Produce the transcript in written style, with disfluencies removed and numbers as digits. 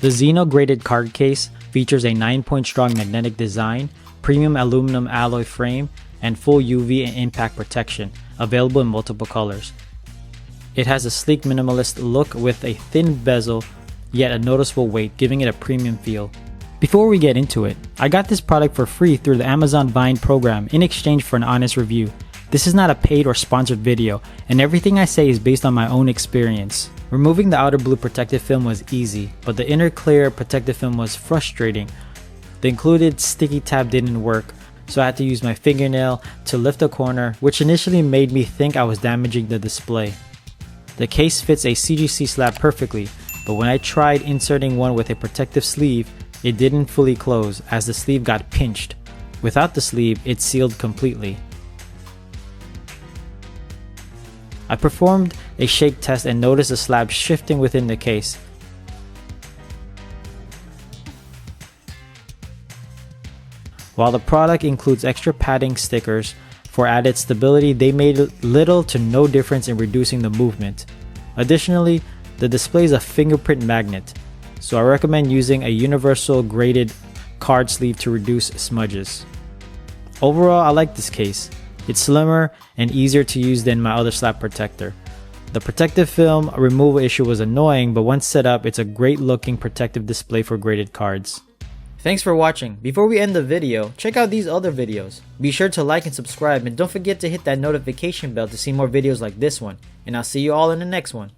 The ZINHO Graded Card Case features a 9-point strong magnetic design, premium aluminum alloy frame, and full UV and impact protection, available in multiple colors. It has a sleek minimalist look with a thin bezel, yet a noticeable weight, giving it a premium feel. Before we get into it, I got this product for free through the Amazon Vine program in exchange for an honest review. This is not a paid or sponsored video, and everything I say is based on my own experience. Removing the outer blue protective film was easy, but the inner clear protective film was frustrating. The included sticky tab didn't work, so I had to use my fingernail to lift a corner, which initially made me think I was damaging the display. The case fits a CGC slab perfectly, but when I tried inserting one with a protective sleeve, it didn't fully close as the sleeve got pinched. Without the sleeve, it sealed completely. I performed a shake test and noticed the slab shifting within the case. While the product includes extra padding stickers for added stability, they made little to no difference in reducing the movement. Additionally, the display is a fingerprint magnet, so I recommend using a universal graded card sleeve to reduce smudges. Overall, I like this case. It's slimmer and easier to use than my other slab protector. The protective film removal issue was annoying, but once set up, it's a great looking protective display for graded cards. Thanks for watching. Before we end the video, check out these other videos. Be sure to like and subscribe, and don't forget to hit that notification bell to see more videos like this one. And I'll see you all in the next one.